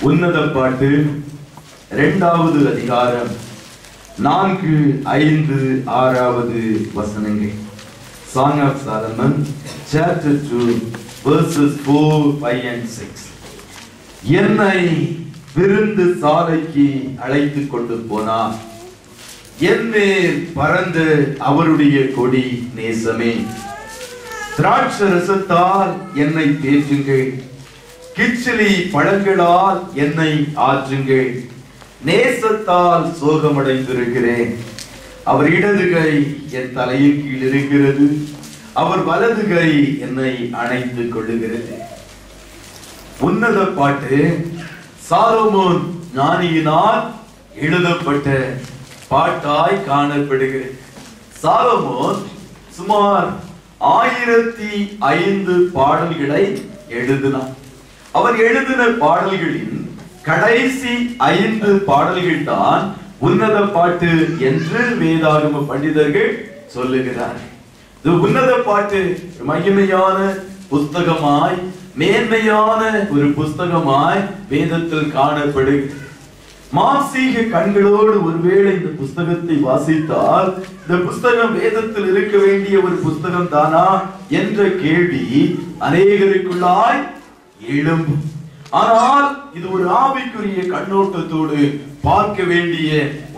உன்னத பாட்டு 2வது அதிகாரம் 4, 5, 6வது வசனங்கள். Song of Solomon chapter 2 verses 4, 5 and 6. என்னை விருந்து சாலைக்கு அழைத்து கொண்டு போனார், என் மேல் பறந்த அவருடைய கொடி நேசமே. திராட்சரசத்தால் என்னை தேற்றுங்கள், கிச்சிலி பழங்களால் என்னை ஆற்றுங்கள். நேசத்தால் சோகமடைந்திருக்கிறேன், அவர் இடது கை என் தலையின் கீழ் இருக்கிறது, அவர் வலது கை என்னை அணைத்துக் கொள்ளுகிறது. உன்னத பாட்டு சாலமோன் ஞானியினால் எழுதப்பட்ட பாட்டாய் காணப்படுகிறது. சாலமோன் சுமார் 1005 பாடல்களை எழுதினார். அவர் எழுதின பாடல்களின் கடைசி 5 பாடல்கள் தான் உன்னத பாட்டு என்று வேதாகம பண்டிதர்கள் சொல்லுகிறார். இது உன்னத பாட்டு மகிமையான புஸ்தகமாய், மேன்மையான ஒரு புஸ்தகமாய் வேதத்தில் காணப்படுகிறது. மாம்சீக கண்களோடு ஒருவேளை இந்த புஸ்தகத்தை வாசித்தால் இந்த புஸ்தகம் வேதத்தில் இருக்க வேண்டிய ஒரு புஸ்தகம் தானா என்ற கேள்வி அநேகருக்குள்ளாய் எழும்பும். ஆனால் இது ஒரு ஆவிக்குரிய கண்ணோட்டத்தோடு பார்க்க வேண்டிய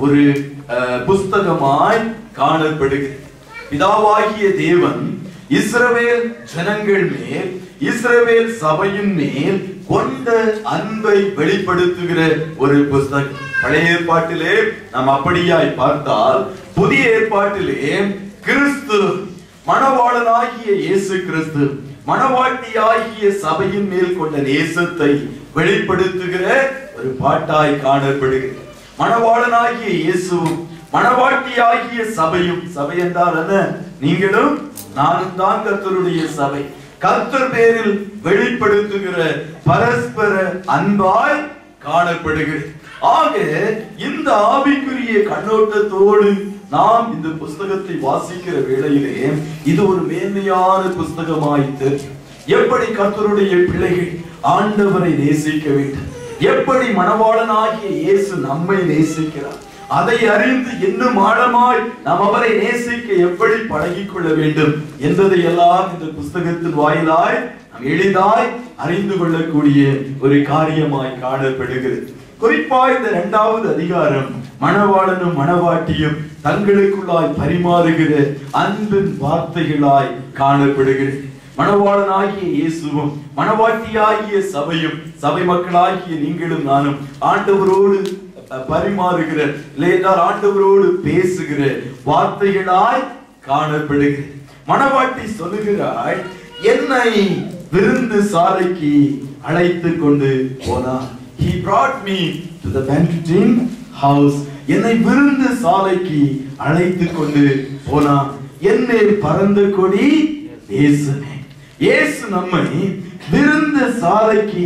ஒரு புஸ்தகமாய் காணப்படுகிறது. பிதாவாகிய தேவன் இஸ்ரவேல் ஜனங்கள் மேல், இஸ்ரவேல் சபையின் மேல் கொண்ட அன்பை வெளிப்படுத்துகிற ஒரு புஸ்தகம். பழைய ஏற்பாட்டிலே நாம் அப்படியாய் பார்த்தால், புதிய ஏற்பாட்டிலே கிறிஸ்து மணவாளனாகிய இயேசு கிறிஸ்து மணவாட்டியாகிய சபையின் மேல் கொண்ட நேசத்தை வெளிப்படுத்துகிற ஒரு பாட்டாய் காணப்படுகிறது. மணவாளனாகிய இயேசுவும் மணவாட்டியாகிய சபையும், சபை என்றால் என்ன? நீங்களும் நானும் தான் கர்த்தருடைய சபை. கர்த்தர் பேரில் வெளிப்படுத்துகிற பரஸ்பர அன்பாய் காணப்படுகிறது. ஆக இந்த ஆவிக்குரிய கண்ணோட்டத்தோடு நாம் இந்த புஸ்தகத்தை வாசிக்கிற வேளையிலே இது ஒரு மேன்மையான புஸ்தகமாயிற்று. எப்படி கர்த்தருடைய பிள்ளைகள் ஆண்டவரை நேசிக்க வேண்டும், எப்படி மணவாளனாகிய இயேசு நம்மை நேசிக்கிறார், அதை அறிந்து இன்னும் ஆழமாய் நாம் அவரை நேசிக்க எப்படி பழகிக் கொள்ள வேண்டும் என்பதை எல்லாம் இந்த புஸ்தகத்தின் வாயிலாய் நாம் எளிதாய் அறிந்து கொள்ளக்கூடிய ஒரு காரியமாய் காணப்படுகிறது. குறிப்பாய் இந்த 2வது அதிகாரம் மணவாளனும் மணவாட்டியும் தங்களுக்குள்ளாய் பரிமாறுகிற அன்பின் வார்த்தைகளாய் காணப்படுகிறது. மணவாளனாகிய இயேசுவும் மணவாட்டியாகிய சபையும், சபை மக்களாகிய நீங்களும் நானும் ஆண்டவரோடு பரிமாறுகிற, இல்லையென்றால் ஆண்டவரோடு பேசுகிற வார்த்தைகளாய் காணப்படுகிறது. மணவாட்டி சொல்லுகிறாள், என்னை விருந்து சாலைக்கு அழைத்து கொண்டு போனார். He brought me to the banqueting house. என்னை விருந்து சாலைக்கு அழைத்து கொண்டு போனார். என்னை பறந்த கொடி நேசமே. இயேசு நம்மை விருந்து சாலைக்கு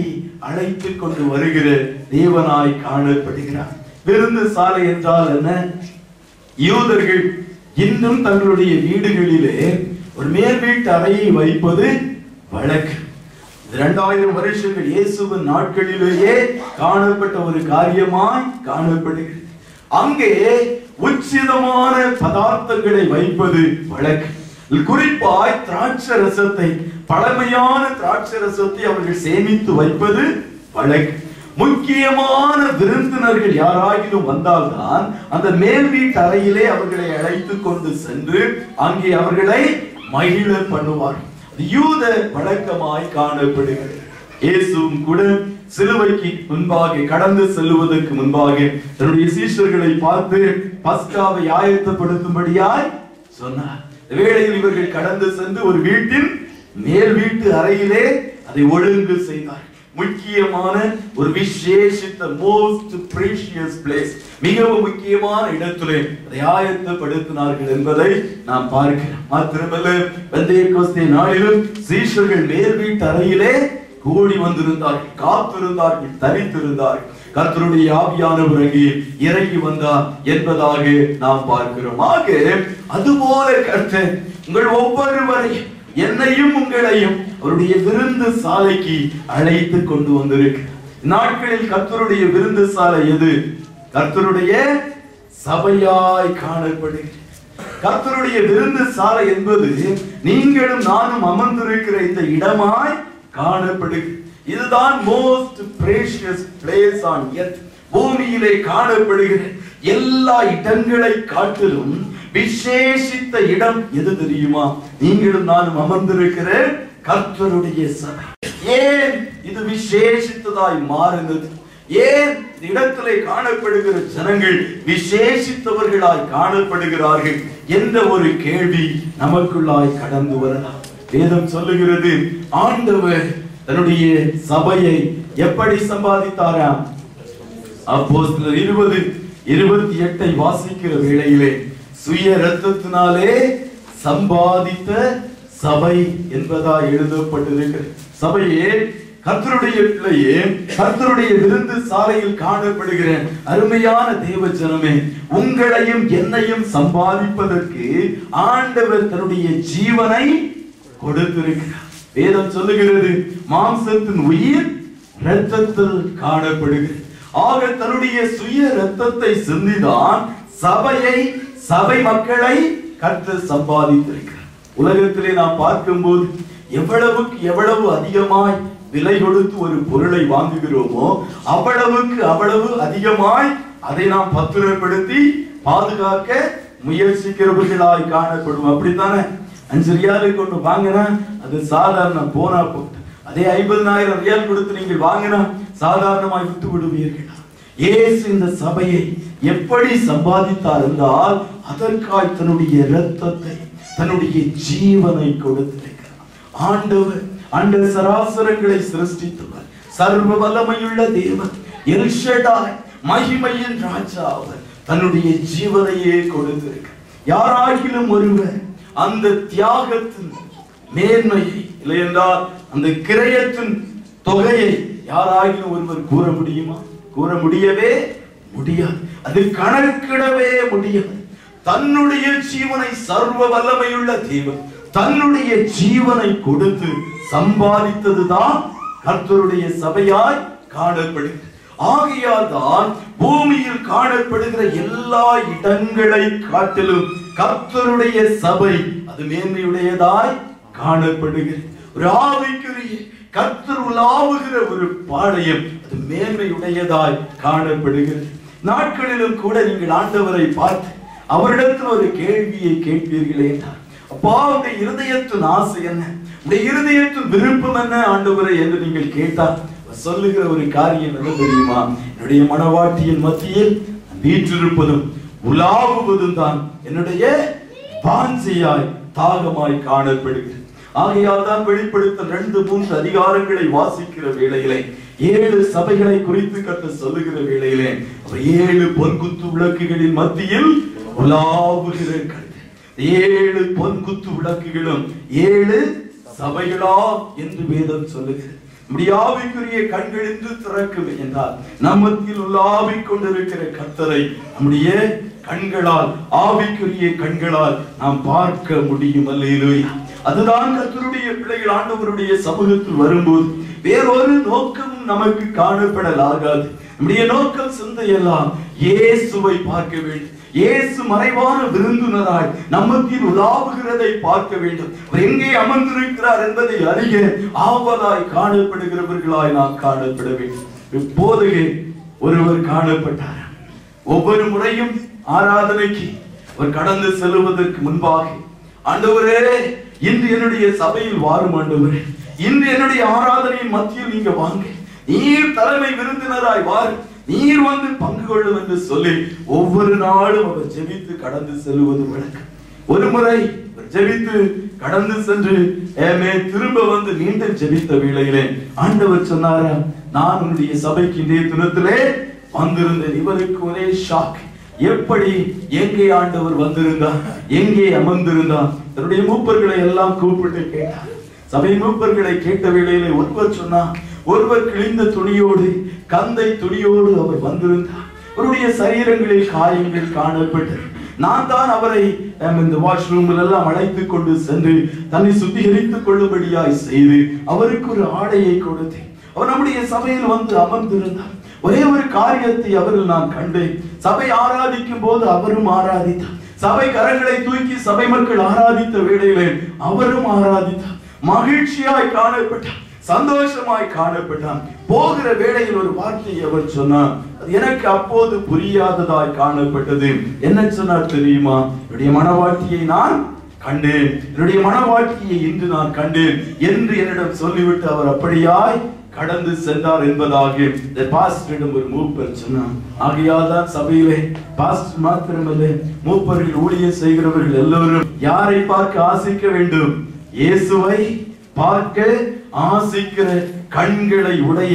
அழைத்து கொண்டு வருகிற தேவனாய் காணப்படுகிறார். விருந்து சாலை என்றால் என்ன? யூதர்கள் இன்னும் தங்களுடைய வீடுகளிலே ஒரு மேல் வீட்டு அறையை வைப்பது வழக்கு. 2000 வருஷங்கள் இயேசுவின் நாட்களிலேயே காணப்பட்ட ஒரு காரியமாய் காணப்படுகிறது. அங்கே உச்சிதமான பதார்த்தங்களை வைப்பது வழக்கு. குறிப்பாய் திராட்சரசத்தை, பழமையான திராட்சரசத்தை அவர்கள் சேமித்து வைப்பது வழக்கு. முக்கியமான விருந்தினர்கள் யாராகிலும் வந்தால்தான் அந்த மேல் வீட்டு அறையிலே அவர்களை அழைத்து கொண்டு சென்று அங்கே அவர்களை மகிழ பண்ணுவார். யூத வழக்கமாய் காணப்படுகிறது. இயேசுவும் கூட சிலுவைக்கு முன்பாக கடந்து செல்லுவதற்கு முன்பாக தன்னுடைய சீஷர்களை பார்த்து பஸ்காவை ஆயத்தப்படுத்தும்படியாய் சொன்னார். வேளையில் இவர்கள் கடந்து சென்று ஒரு வீட்டின் மேல் வீட்டு அறையிலே அதை ஒழுங்கு செய்தார். முக்கியமான ஒரு விசேஷித்த most precious place, மிகவும் முக்கியமான இடத்திலே அதை ஆயத்தப்படுத்தினார்கள் என்பதை நாம் பார்க்கிறோம். மாத்திரமல்ல, பெந்தேகோஸ்தே நாளிலும் சீஷர்கள் மேல் வீட்டு அறையிலே கூடி வந்திருந்தார்கள், காத்திருந்தார்கள், தரித்திருந்தார்கள். கர்த்தருடைய ஆவியானவர் அங்கே இறங்கி வந்தார் என்பதாக நாம் பார்க்கிறோம். ஆக அதுபோல கர்த்தர் உங்கள் ஒவ்வொருவரையும், என்னையும் உங்களையும் அவருடைய விருந்து சாலைக்கு அழைத்து கொண்டு வந்திருக்கு. நாட்களில் கர்த்தருடைய விருந்து சாலை எது? கர்த்தருடைய சபையாய் காணப்படுகிறது. கர்த்தருடைய விருந்து சாலை என்பது நீங்களும் நானும் அமர்ந்திருக்கிற இந்த இடமாய் காணப்படுகிறது. இதுதான் most precious place on earth. பூமியிலே காணப்படுகிற எல்லா இடங்களை காட்டிலும் விசேஷித்த இடம் எது தெரியுமா? நீங்களும் நானும் அமர்ந்திருக்கிற கர்த்தருடைய சபை. ஏன் இது விசேஷித்ததாய் மாறினது? ஏன் இந்த இடத்திலே காணப்படுகிற ஜனங்கள் விசேஷித்தவர்களாய் காணப்படுகிறார்கள் என்ற ஒரு கேள்வி நமக்குள்ளாய் கடந்து வரலாம். வேதம் சொல்லுகிறது, ஆண்டவர் தன்னுடைய சபையை எப்படி சம்பாதித்தாராம்? அப்போஸ்தலர் 20:28 வாசிக்கிற வேளையிலே சுய இரத்தத்தினாலே சம்பாதித்த சபை என்பதாய் எழுதப்பட்டிருக்கிறது. சபையே, கர்த்தருடைய பிள்ளையே, கர்த்தருடைய விருந்து சாலையில் காணப்படுகிற அருமையான தேவ ஜனமே, உங்களையும் என்னையும் சம்பாதிப்பதற்கு ஆண்டவர் தன்னுடைய ஜீவனை கொடுத்திருக்கிறார். வேதம் சொல்லுகிறது, மாம்சத்தின் உயிர் இரத்தத்தில் காணப்படுகிறது. ஆக தன்னுடைய சுய இரத்தத்தை சிந்திதான் சபை மக்களை கர்த்தர் சம்பாதித்திருக்கிறார். உலகத்திலே நாம் பார்க்கும்போது எவ்வளவு அதிகமாய் விலை கொடுத்து ஒரு பொருளை வாங்குகிறோமோ அவ்வளவு அதிகமாய் அதை நாம் பத்திரப்படுத்தி பாதுகாக்க முயற்சிக்கிறவர்களாய் காணப்படும். அப்படித்தானே? 5 ரியாலுக்கு ஒன்று வாங்கினா அது சாதாரண போனா போட்டு, அதே 50,000 ரியால் கொடுத்து நீங்கள் வாங்கினா சாதாரணமாய் விட்டு விடுவீர்கள். இயேசு இந்த சபையை எப்படி சம்பாதித்தார் என்றால், அதற்காய் தன்னுடைய இரத்தத்தை, தன்னுடைய ஜீவனை கொடுத்திருக்கிறார். ஆண்டவர் அண்ட சராசரங்களை சிருஷ்டித்தவர், சர்வ வல்லமையுள்ள தேவன், எல் ஷடாய், மகிமையின் ராஜா அவர் தன்னுடைய ஜீவனையே கொடுத்திருக்கிறார். யாராகிலும் ஒருவர் அந்த தியாகத்தின் மேன்மையை, இல்லை என்றால் அந்த கிரயத்தின் தொகையை யாராகிலும் ஒருவர் கூற முடியுமா? கூற முடியவே முடியாது. அது கணக்கிடவே முடியாது. தன்னுடைய ஜீவனை, சர்வ வல்லமையுள்ள தேவன் தன்னுடைய ஜீவனை கொடுத்து சம்பாதித்ததுதான் கர்த்தருடைய சபையாய் காணப்படுகிறது. ஆகையால் தான் பூமியில் காணப்படுகிற எல்லா இடங்களை காட்டிலும் கர்த்தருடைய சபை அது மேன்மையுடையதாய் காணப்படுகிறது. ஒரு ஆவிக்குரிய கர்த்தர் உலாவுகிற ஒரு பாளையம் அது மேன்மையுடையதாய் காணப்படுகிறது. நாட்களிலும் கூட நீங்கள் ஆண்டவரை பார்த்து அவரிடத்தில் ஒரு கேள்வியை கேட்பீர்களே என்றார், அப்பா, உடைய இருதயத்தின் ஆசை என்ன, உடைய இருதயத்தின் விருப்பம் என்ன ஆண்டவரை என்று நீங்கள் கேட்டால் சொல்லுகிற ஒரு காரியம் என்ன தெரியுமா? என்னுடைய மனவாட்டியின் மத்தியில் வீற்றிருப்பதும் உலாவுவதும் தான் என்னுடைய வாஞ்சையாய் தாகமாய் காணப்படுகிறது. ஆகையால் தான் வெளிப்படுத்தல் 2-3 அதிகாரங்களை வாசிக்கிற வேளையிலே 7 சபைகளை குறித்து கர்த்தர் சொல்லுகிற வேளையிலே 7 பொன்குத்து விளக்குகளின் மத்தியில் உலாவுகிற கர்த்தர். 7 பொன்குத்து விளக்குகளும் 7 சபைகளா என்று வேதம் சொல்லுகிறது. நம்முடைய ஆவிக்குரிய கண்கள் என்று திறக்கும் என்றால் நம்மத்தில் உலாவிக் கொண்டிருக்கிற கர்த்தரை நம்முடைய கண்களால், ஆவிக்குரிய கண்களால் நாம் பார்க்க முடியும். அல்லேலூயா. அதுதான் கர்த்தருடைய பிள்ளைகள் ஆண்டவருடைய சமூகத்தில் வரும்போது வேறொரு நோக்கமும் நமக்கு காணப்படலாகாது. நம்முடைய நோக்கம், சிந்தையெல்லாம் இயேசுவை பார்க்க வேண்டும். இயேசு மறைவான விருந்தினராய் நம்மத்தில் உலாவுகிறதை பார்க்க வேண்டும். அவர் எங்கே அமர்ந்திருக்கிறார் என்பதை அறிய ஆவலாய் காணப்படுகிறவர்களாய் நாம் காணப்பட வேண்டும். இப்போதையே ஒருவர் காணப்பட்டார். ஒவ்வொரு முறையும் ஆராதனைக்கு அவர் கடந்து செல்வதற்கு முன்பாக, ஆண்டவரே, இன்று என்னுடைய சபையில் வாரும் ஆண்டவரே, இன்று என்னுடைய ஆராதனையின் மத்தியில் நீங்க வாங்க, நீர் தலைமை விருந்தினராய் வாரு, நீர் வந்து பங்கு கொள்ளும் என்று சொல்லி ஒவ்வொரு நாளும் அவர் ஜெபித்து கடந்து செல்வது வழக்கம். ஒரு முறை ஜெபித்து கடந்து சென்று திரும்ப வந்து மீண்டும் ஜெபித்த வேளையிலே ஆண்டவர் சொன்னாரா, நான் உன்னுடைய சபைக்கு இன்றைய தினத்திலே வந்திருந்தேன். இவருக்கு ஒரே ஷாக். எப்படி, எங்கே ஆண்டவர் வந்திருந்தார், எங்கே அமர்ந்திருந்தார்? தன்னுடைய மூப்பர்களை எல்லாம் கூப்பிட்டு கேட்டார். சபை மூப்பர்களை கேட்ட வேளையிலே ஒருவர் சொன்னார், ஒருவர் கிழிந்த துணியோடு, கந்தை துணியோடு அவர் வந்திருந்தார். அவருடைய சரீரங்களில் காயங்கள் காணப்பட்டது. நான் தான் அவரை இந்த வாஷ்ரூமில் எல்லாம் அழைத்துக் கொண்டு சென்று தன்னை சுத்திகரித்துக் கொள்ளும்படியாய் செய்து அவருக்கு ஒரு ஆடையை கொடுத்தேன். அவர் நம்முடைய சபையில் வந்து அமர்ந்திருந்தார். ஒரே ஒரு காரியத்தை அவர்கள் நான் கண்டேன். சபை ஆராதிக்கும் போது அவரும் ஆராதித்தார். சபை கரங்களை தூக்கி சபை மக்கள் ஆராதித்த வேளையிலே அவரும் ஆராதித்தார். மகிழ்ச்சியாய் காணப்பட்டார், சந்தோஷமாய் காணப்பட்டான். போகிற வேளையில் ஒரு வார்த்தையை அவர் சொன்னார். அது எனக்கு அப்போது புரியாததாய் காணப்பட்டது. என்ன சொன்னார் தெரியுமா? என்னுடைய மனவாட்டியை நான் கண்டேன், என்னுடைய மனவாட்டியை இன்று நான் கண்டேன் என்று என்னிடம் சொல்லிவிட்டு அவர் அப்படியாய் கடந்து சென்றார் என்பதாக இந்த பாஸ்டரிடம் ஒரு மூப்பர் சொன்னார். ஆகையால் தான் சபையிலே பாஸ்டர் மாத்திரமல்ல, மூப்பர்கள் ஊழியம் செய்கிறவர்கள் எல்லோரும் யாரை பார்க்க ஆசிக்க வேண்டும்? இயேசுவை பார்க்க ஆசிக்கிற கண்களை உடைய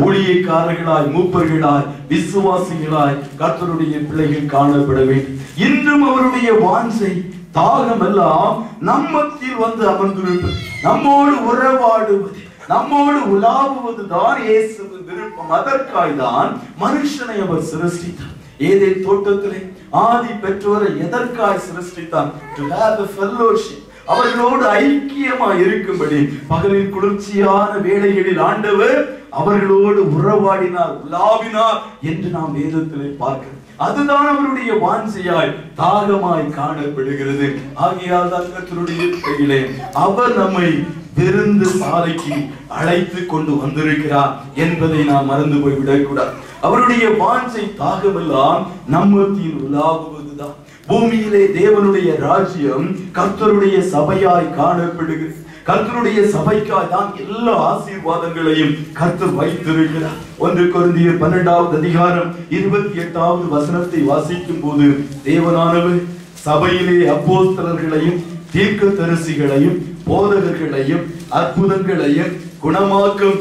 ஊழியக்காரர்களாய், மூப்பர்களாய், விசுவாசிகளாய் கர்த்தருடைய பிள்ளைகள் காணப்பட வேண்டும். இன்றும் அவருடைய வாஞ்சை தாகம் எல்லாம் நம்மத்தில் வந்து அமர்ந்திருப்பது, நம்மோடு உறவாடுவது, நம்மோடு உலாவுவது தான் இயேசுவின் விருப்பம். அதற்காய் தான் மனுஷனை அவர் சிருஷ்டித்தார். ஏதேன் தோட்டத்திலே ஆதி பெற்றோரை எதற்காய் சிருஷ்டித்தார்? To have a fellowship, அவர்களோடு ஐக்கியமாய் இருக்கும்படி. பகலின் குளிர்ச்சியான வேளைகளில் ஆண்டவர் அவர்களோடு உறவாடினார், உலாவினார் என்று நாம் வேதத்திலே பார்க்கிறோம். அதுதான் அவருடைய வாஞ்சையாய் தாகமாய் காணப்படுகிறது. ஆகையால் தான் கர்த்தருடைய கையிலே அவர் நம்மை விருந்து சாலைக்கு அழைத்து கொண்டு வந்திருக்கிறார் என்பதை நாம் மறந்து போய் விடக்கூடாது. அவருடைய வாஞ்சை தாகமெல்லாம் நம்மத்தில் உலாவுவதுதான். பூமியிலே தேவனுடைய ராஜ்யம் கர்த்தருடைய சபையாய் காணப்படுகிறது. கர்த்தருடைய சபைக்காய் தான் எல்லா ஆசீர்வாதங்களையும் கர்த்தர் வைத்திருக்கிறார். 1 கொரிந்தியர் 12வது அதிகாரம் 28வது வசனத்தை வாசிக்கும் போது தேவனானவர் சபையிலே அப்போஸ்தலர்களையும் தீர்க்கதரிசிகளையும் போதகர்களையும் அற்புதங்களையும் குணமாக்கும்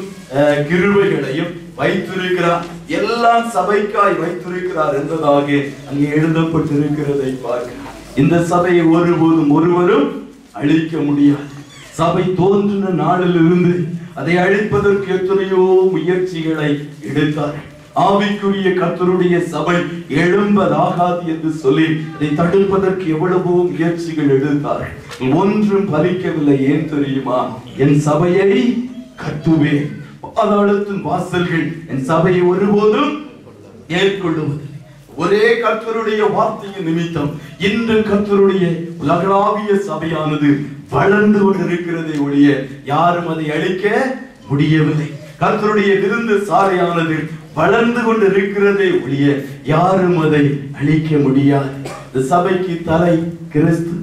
கிருபைகளையும் வைத்திருக்கிறார். எல்லாம் சபைக்காய் வைத்திருக்கிறார் என்பதாக அங்கே எழுதப்பட்டிருக்கிறதை பார்க்கிறார். இந்த சபையை ஒருபோதும் ஒருவரும் அழிக்க முடியாது. சபை தோன்றின நாளிலிருந்து அதை அழிப்பதற்கு எத்தனையோ முயற்சிகளை எடுத்தார். ஆவிக்குரிய கர்த்தருடைய சபை எழும்பதாகாது என்று சொல்லி அதை தடுப்பதற்கு எவ்வளவோ முயற்சிகள் எடுத்தார். ஒன்றும் பலிக்கவில்லை. ஏன் தெரியுமா? என் சபையை கட்டுவேன், பாதாளத்தின் வாசல்கள் என் சபையை ஒருபோதும் ஏற்கொள்ளுவதில்லை. ஒரே கர்த்தருடைய வார்த்தையின் நிமித்தம் இன்று கர்த்தருடைய உலகளாவிய சபையானது வளர்ந்து கொண்டிருக்கிறதை ஒழிய யாரும் அதை அழிக்க முடியவில்லை. கர்த்தருடைய விருந்து சாலையானது வளர்ந்து கொண்டிருக்கிறதை ஒழிய யாரும் அதை அழிக்க முடியாது. இந்த சபைக்கு தலை கிறிஸ்து,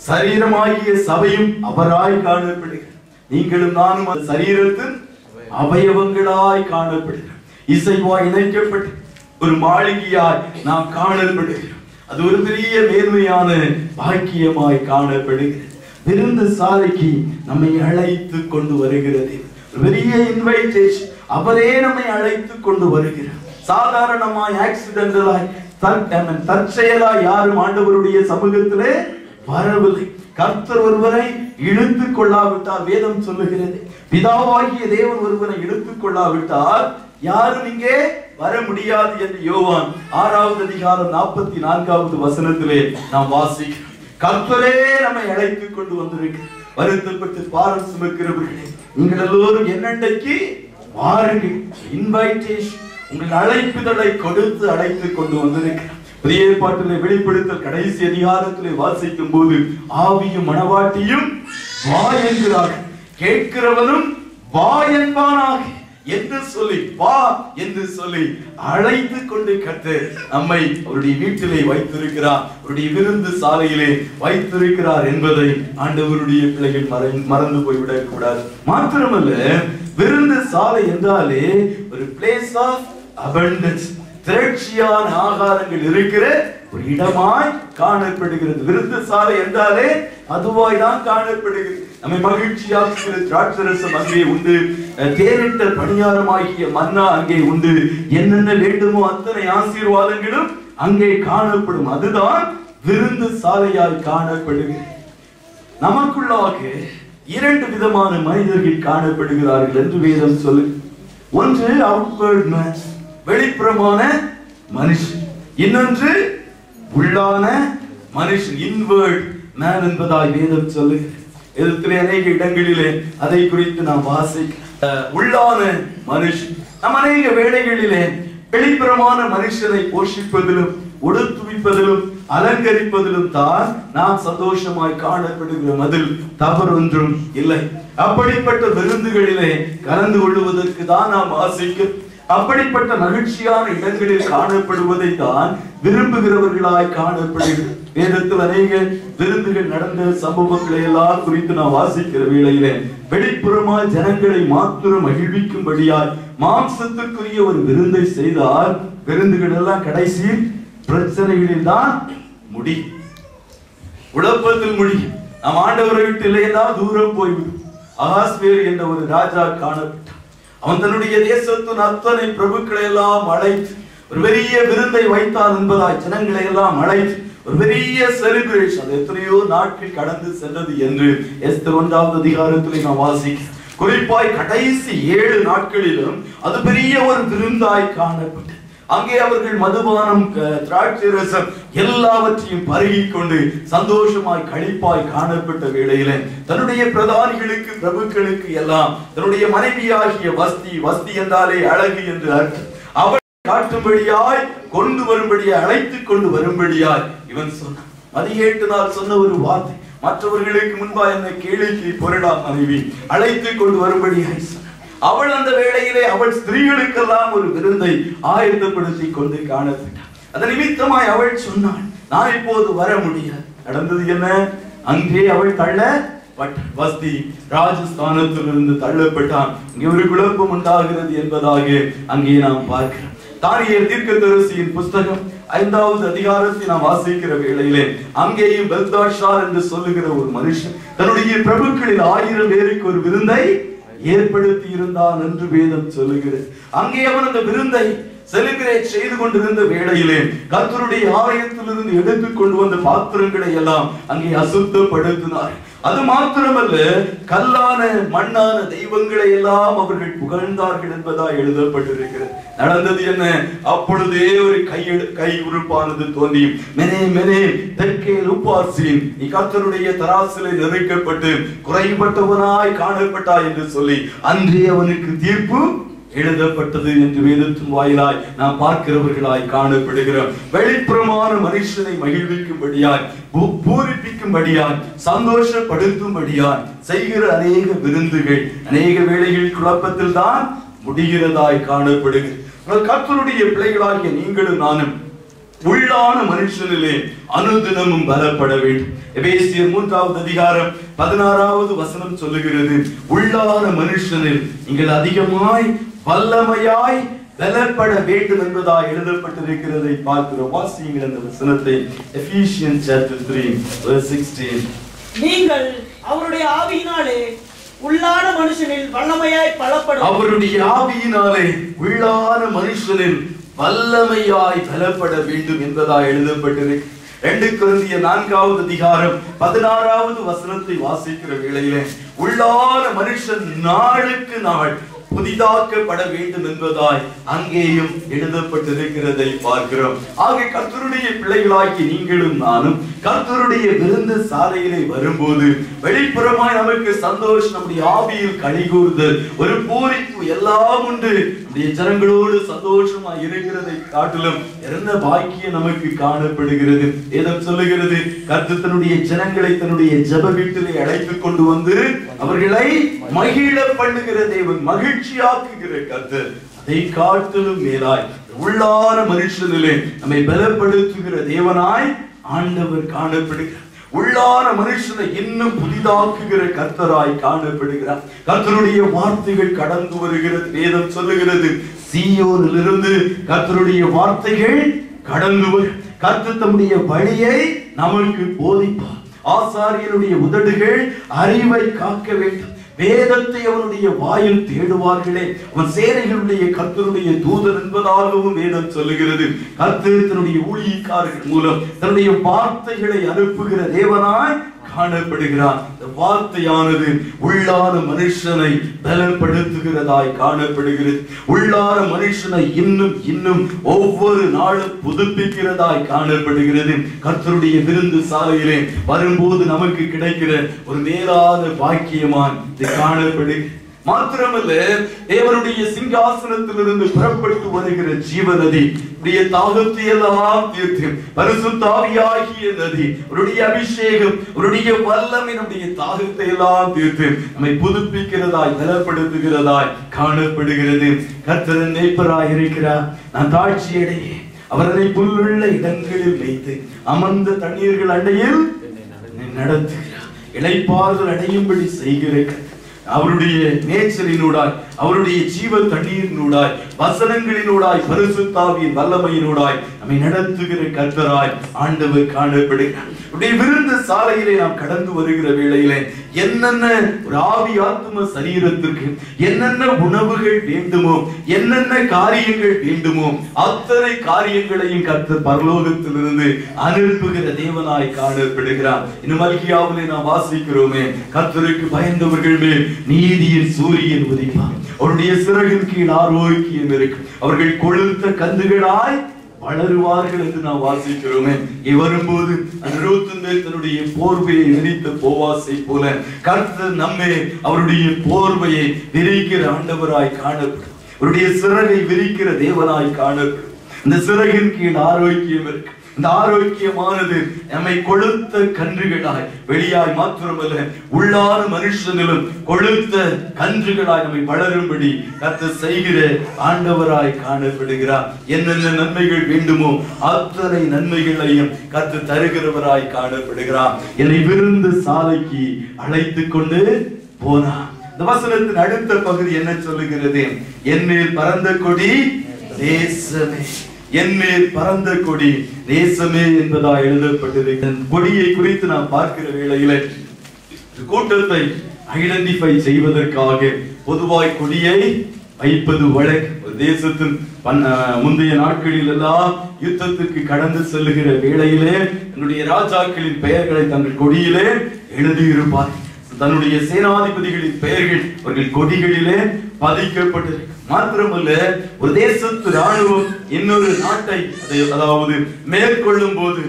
சரீரமாகிய சபையும் அவராய் காணப்படுகிறார். நீங்களும் நானும் அந்த சரீரத்தின் அவயவங்களாய் காணப்படுகிறோம். இசைவாய் இணைக்கப்பட்டு ஒரு மாளிகையாய் நாம் காணப்படுகிறோம். அது ஒரு பெரிய மேன்மையான பாக்கியமாய் காணப்படுகிறது. விருந்து சாலைக்கு நம்மை அழைத்து கொண்டு வருகிறது. பெரிய இன்வைடேஷன். அவரே நம்மை அழைத்து கொண்டு வருகிறார். சாதாரணமாய் ஆக்சிடென்டலாய் தற்செயலாய் யாரும் ஆண்டவருடைய சமூகத்திலே வரவில்லை. கர்த்தர் ஒருவரை இழுத்துக் கொள்ளாவிட்டால் வேதம் சொல்லுகிறது, பிதாவாகிய தேவன் ஒருவரை இழுத்துக் கொள்ளாவிட்டால் யாரும் இங்கே வர முடியாது என்று யோவான் 6வது அதிகாரம் 44வது வசனத்திலே நாம் வாசிக்கிறோம். கர்த்தரே நம்மை அழைத்துக் கொண்டு வந்திருக்கிறார். வருத்தப்பட்டு பாரம் சுமக்கிறவர்களே, நீங்கள் எல்லோரும் என்னண்டைக்கு வாருங்கள். இன்வைடேஷன், உங்கள் அழைப்புதலை கொடுத்து அழைத்துக் கொண்டு வந்திருக்கிறார். புதிய ஏற்பாட்டிலே வெளிப்படுத்தல் கடைசி அதிகாரத்திலே வாசிக்கும் போது ஆவியும் மனவாட்டியும் வா என்கிறார்கள், கேட்கிறவனும் வா என்பானாக என்று சொல்லி வா என்று சொல்லி அழைத்து கொண்டு கர்த்தர் நம்மை அவருடைய வீட்டிலே வைத்திருக்கிறார், அவருடைய விருந்து சாலையிலே வைத்திருக்கிறார் என்பதை ஆண்டவருடைய பிள்ளைகள் மறந்து போய்விடக் கூடாது. மாத்திரமல்ல, விருந்து சாலை என்றாலே ஒரு பிளேஸ் ஆஃப் அபண்டன்ஸ், திரட்சியான ஆகாரங்கள் இருக்கிற ஒரு இடமாய் காணப்படுகிறது. விருந்து சாலை என்றாலே அதுவாய் தான் காணப்படுகிறது. நம்மை மகிழ்ச்சியாக்குகிற திராட்சரசம் அங்கே உண்டு, தேனிட்ட பணியாரமாகிய மன்னா அங்கே உண்டு, என்னென்ன வேண்டுமோ அத்தனை ஆசீர்வாதங்களும் அங்கே காணப்படும். அதுதான் விருந்து சாலையாய் காணப்படுகிறது. நமக்குள்ளாக 2 விதமான மனிதர்கள் காணப்படுகிறார்கள் என்று வேதம் சொல்லு. ஒன்று அவுட்வர்ட் மேன், வெளிப்புறமான மனுஷன். இன்னொன்று உள்ளான மனுஷன், இன்வர்ட் மேன் என்பதாய் வேதம் சொல்லுகிறது. வேதத்திலே அநேக இடங்களிலே அதை குறித்து நாம் வாசிக்கிறோம். உள்ளான மனுஷன். நம் அநேக வேளைகளிலே வெளிப்புறமான மனுஷனை போஷிப்பதிலும் உடுத்துவிப்பதிலும் அலங்கரிப்பதிலும் தான் நாம் சந்தோஷமாய் காணப்படுகிறோம். அதில் தவறு ஒன்றும் இல்லை. அப்படிப்பட்ட விருந்துகளிலே கலந்து கொள்வதற்கு தான் நாம் ஆசைக்கிறோம். அப்படிப்பட்ட மகிழ்ச்சியான இடங்களில் காணப்படுவதை தான் விரும்புகிறவர்களாய் காணப்படுகிறது. வேதத்தில் அநேக விருந்துகள் நடந்த சம்பவங்களை எல்லாம் குறித்து நாம் வாசிக்கிற வேளையிலே வெளிப்புறமாய் ஜனங்களை மாத்திரம் மகிழ்விக்கும்படியாய் மாம்சத்துக்குரிய ஒரு விருந்தை செய்தால் விருந்துகள் எல்லாம் கடைசி பிரச்சனைகளில் தான் முடியும், குழப்பத்தில் முடியும். நம் ஆண்டவரை விட்டு இல்லையா தூரம் போய்விடும். அகாஸ்வேர் என்ற ஒரு ராஜா காணப்பட்டான். அவன் தன்னுடைய தேசத்தின் அத்தனை பிரபுக்களை எல்லாம் அழைத்து ஒரு பெரிய விருந்தை வைத்தான் என்பதாய் ஜனங்களை எல்லாம் அழைத்து ஒரு பெரிய செலிப்ரேஷன். அது எத்தனையோ நாட்கள் கடந்து சென்றது என்று எஸ்தர் 1வது அதிகாரத்தில் நாம் வாசிக்கிறோம். குறிப்பாய் கடைசி 7 நாட்களிலும் அது பெரிய ஒரு விருந்தாய் காணப்பட்டது. அங்கே அவர்கள் மதுபானம், திராட்சை ரசம் எல்லாவற்றையும் பருகிக் கொண்டு சந்தோஷமாய் களிப்பாய் காணப்பட்ட வேளையில தன்னுடைய பிரதானிகளுக்கு பிரபுக்களுக்கு எல்லாம் தன்னுடைய மனைவியாகிய வஸ்தி என்றாலே அழகு என்று அர்த்தம், அவள் காட்டும்படியாய் கொண்டு வரும்படியாய் அழைத்துக் கொண்டு வரும்படியாய் இவன் சொன்னான். மதியேட்டு நாள் சொன்ன ஒரு வார்த்தை, மற்றவர்களுக்கு முன்பா என்ன கேளிக்கை பொருளா மனைவி அழைத்துக் கொண்டு வரும்படியாய் சொன்னான். அவள் அந்த வேளையிலே அவள் ஸ்திரீகளுக்கெல்லாம் ஒரு விருந்தை ஆயத்தப்படுத்தி கொண்டு காணப்பட்டாள். அதன் நிமித்தமாய் அவள் சொன்னாள், நான் இப்போது வர முடியாது. நடந்தது என்ன? அங்கே அவள் தள்ளப்பட்டாள். வஸ்தி ராஜஸ்தானத்திலிருந்து தள்ளப்பட்டான். இங்கே ஒரு குழப்பம் உண்டாகிறது என்பதாக அங்கே நாம் பார்க்கிறோம். தானியேல் தீர்க்கதரிசியின் புஸ்தகம் 5வது அதிகாரத்தை நாம் வாசிக்கிற வேளையிலே அங்கேயும் பெல்தாஷார் என்று சொல்லுகிற ஒரு மனுஷன் தன்னுடைய பிரபுக்களில் 1000 பேருக்கு ஒரு விருந்தை ஏற்படுத்தி இருந்தான் என்று வேதம் சொல்லுகிறது. அங்கே அவன் அந்த விருந்தை செலிபிரேட் செய்து கொண்டிருந்த வேளையிலே கர்த்தருடைய ஆலயத்திலிருந்து எடுத்துக் கொண்டு வந்த பாத்திரங்களை எல்லாம் அங்கே அசுத்தப்படுத்தினார். அது மாத்திரமல்ல, கல்லான மண்ணான தெய்வங்களை எல்லாம் அவர்கள் புகழ்ந்தார்கள் என்பதாக எழுதப்பட்டிருக்கிறது. நடந்தது என்ன? அப்பொழுதே ஒரு கை உறுப்பானது தோன்றி மெனே தெற்கே உப்பார்சின் நீ கர்த்தருடைய தராசிலே நெருக்கப்பட்டு குறைபட்டவனாய் காணப்பட்டாய் என்று சொல்லி அன்றே அவனுக்கு தீர்ப்பு எழுதப்பட்டது என்று வேதத்தின் வாயிலாய் நாம் பார்க்கிறவர்களாய் காணப்படுகிறோம். வெளிப்புறமான மனுஷனை மகிழ்விக்கும்படியாய் பூரிப்பிக்கும்படியாய் சந்தோஷப்படுத்தும்படியாய் செய்கிற அநேக விருந்துகள் அநேக வேளைகளில் குழப்பத்தில் தான் முடிகிறதாய் காணப்படுகிறது. கர்த்தருடைய பிள்ளைகளாகிய நீங்களும் நானும் உள்ளான மனுஷனிலே அனுதினமும் பலப்பட வேண்டும். எபேசியர் 3வது அதிகாரம் 16வது வசனம் சொல்லுகிறது, உள்ளான மனுஷனில் நீங்கள் அதிகமாய் வல்லமையாய் பலப்பட வேண்டும் என்பதாக எழுதப்பட்டிருக்கிறதை பார்க்கிறோம். வாசியுங்கள் அந்த வசனத்தை. Ephesians chapter 3 verse 16. நீங்கள் அவருடைய ஆவியினாலே உள்ளான மனுஷனில் வல்லமையாய் பலப்படும். அவருடைய ஆவியினாலே உள்ளான மனுஷனில் வல்லமையாய் பலப்பட வேண்டும் என்பதாக எழுதப்பட்டிருக்கு. 2 கொரிந்தியர் 4வது அதிகாரம் 16வது வசனத்தை வாசிக்கிற வேளையிலே உள்ளான மனுஷன் நாளுக்கு நாள் புதிதாக்கப்பட வேண்டும் என்பதாய் அங்கேயும் எழுதப்பட்டிருக்கிறதை பார்க்கிறோம். ஆக கர்த்தருடைய பிள்ளைகளாகி நீங்களும் நானும் கர்த்தருடைய விருந்து சாலையிலே வரும்போது வெளிப்புறமாய் நமக்கு சந்தோஷம், நம்முடைய ஆவியில் கலிகூர்தல், ஒரு பூரிப்பு எல்லாம் உண்டு. நம்முடைய ஜனங்களோடு சந்தோஷமாய் இருக்கிறதை காட்டிலும் என்ன பாக்கியம் நமக்கு காணப்படுகிறது. ஏதம் சொல்லுகிறது, கர்த்தர் தன்னுடைய ஜனங்களை தன்னுடைய ஜெப வீட்டிலே அழைத்துக் கொண்டு வந்து அவர்களை மகிழ பண்ணுகிற தேவன், மகிழ்ச்சியாக்குகிற கர்த்தர். அதை காட்டிலும் மேலாய் உள்ளான மனுஷனிலே நம்மை பலப்படுத்துகிற தேவனாய் ஆண்டவர் காணப்படுகிறார். உள்ளான மனுஷனை இன்னும் புதிதாக்குகிற கர்த்தராய் காணப்படுகிறார். கர்த்தருடைய வார்த்தைகள் கடந்து வருகிறது. வேதம் சொல்லுகிறது, சீயோனிலிருந்து கர்த்தருடைய வார்த்தைகள் கடந்து வரும். கர்த்தர் தம்முடைய வழியை நமக்கு போதிப்பார். ஆசாரியனுடைய உதடுகள் அறிவை காக்க வேண்டும். வேதத்தை அவனுடைய வாயில் தேடுவார்களே அவன் சேனைகளுடைய கர்த்தருடைய தூதன் என்பதாகவும் வேதம் சொல்லுகிறது. கர்த்தர் தன்னுடைய ஊழியக்காரர்கள் மூலம் தன்னுடைய வார்த்தைகளை அனுப்புகிற தேவனாய் காணப்படுகிறார். இந்த வார்த்தையானது உள்ளான மனுஷனை பலப்படுத்துகிறதாய் காணப்படுகிறது. உள்ளான மனுஷனை இன்னும் இன்னும் ஒவ்வொரு நாளும் புதுப்பிக்கிறதாய் காணப்படுகிறது. கர்த்தருடைய விருந்து சாலையிலே வரும்போது நமக்கு கிடைக்கிற ஒரு மேலான பாக்கியமான் இது காணப்படுகிறது. மாத்திரமல்ல, தேவனுடைய சிங்காசனத்திலிருந்து புறப்பட்டு வருகிற ஜீவநதி உடைய தாகத்தை எல்லாம் தீர்த்து, பரிசுத்த ஆவியாகிய நதி அவருடைய அபிஷேகம், அவருடைய வல்லமை நம்முடைய தாகத்தை எல்லாம் தீர்த்து நம்மை புதுப்பிக்கிறதாய், பலப்படுத்துகிறதாய் காணப்படுகிறது. கர்த்தர் மேய்ப்பராய் இருக்கிறார், நான் தாழ்ச்சி அடையேன். அவரை புல்லுள்ள இடங்களில் வைத்து அமர்ந்த தண்ணீர்கள் அண்டையில் நடத்துகிறார். இளைப்பாறுதல் அடையும்படி செய்கிற அவருடைய நேச்சரினூடாய், அவருடைய ஜீவ தண்ணீரினூடாய், வசனங்களினூடாய், பரிசுத்த ஆவியின் வல்லமையினூடாய் நம்மை நடத்துகிற கர்த்தராய் ஆண்டவர் காணப்படுகிறார். விருந்து சாலையிலே நாம் கடந்து வருகிற வேளையிலே என்னென்ன ஒரு ஆவி ஆத்ம சரீரத்திற்கு என்னென்ன உணவுகள் வேண்டுமோ, என்னென்ன காரியங்கள் வேண்டுமோ, அத்தனை காரியங்களையும் கர்த்தர் பரலோகத்திலிருந்து அனுப்புகிற தேவனாய் காணப்படுகிறார். இன்னும் மல்கியாவிலே நாம் வாசிக்கிறோமே, கர்த்தருக்கு பயந்தவர்கள் மேல் நீதியின் சூரியன் உதிப்பார், அவருடைய சிறகின் கீழ் ஆரோக்கியம் இருக்கும், அவர்கள் கொழுத்த கன்றுகளாய் வளருவார்கள் என்று நாம் வாசிக்கிறோமே. வரும்போது அந்த ரூத்தின் மேல் தன்னுடைய போர்வையை விரித்த போவாசை போல கர்த்தர் நம்மே அவருடைய போர்வையை விரிக்கிற ஆண்டவராய் காணப்படும், அவருடைய சிறகை விரிக்கிற தேவனாய் காணப்படும். இந்த சிறகின் கீழ் ஆரோக்கியம் இருக்கு. இந்த ஆரோக்கியமானது நம்மை கொழுத்த கன்றுகளாய் வெளியாய் மாத்திரமல்ல, உள்ளான மனுஷனிலும் கொழுத்த கன்றுகளாய் நம்மை வளரும்படி கர்த்தர் செய்கிற ஆண்டவராய் காணப்படுகிறார். என்னென்ன நன்மைகள் வேண்டுமோ அத்தனை நன்மைகளையும் கர்த்தர் தருகிறவராய் காணப்படுகிறார். என்னை விருந்து சாலைக்கு அழைத்து கொண்டு போனார். இந்த வசனத்தின் அடுத்த பகுதி என்ன சொல்லுகிறது? என்மேல் பறந்த கொடி தேசமே, என்மேல் பறந்த கொடி தேசமே என்பதா எழுதப்பட்டிருக்கிறது. கொடியை குறித்து நாம் பார்க்கிற வேளையில கூட்டத்தை ஐடென்டிஃபை செய்வதற்காக பொதுவாய் கொடியை வைப்பது வழக்கு. தேசத்தின் முந்தைய நாட்களில் எல்லாம் யுத்தத்துக்கு கடந்து செல்லுகிற வேளையிலே என்னுடைய ராஜாக்களின் பெயர்களை தங்கள் கொடியிலே எழுதியிருப்பார். தன்னுடைய சேனாதிபதிகளின் பெயர்கள் அவர்கள் கொடிகளிலே பதிக்கப்பட்டிருக்கு. மாத்திரமல்ல, ஒரு தேசத்து ராணுவம் இன்னொரு நாட்டை அதாவது மேற்கொள்ளும் போது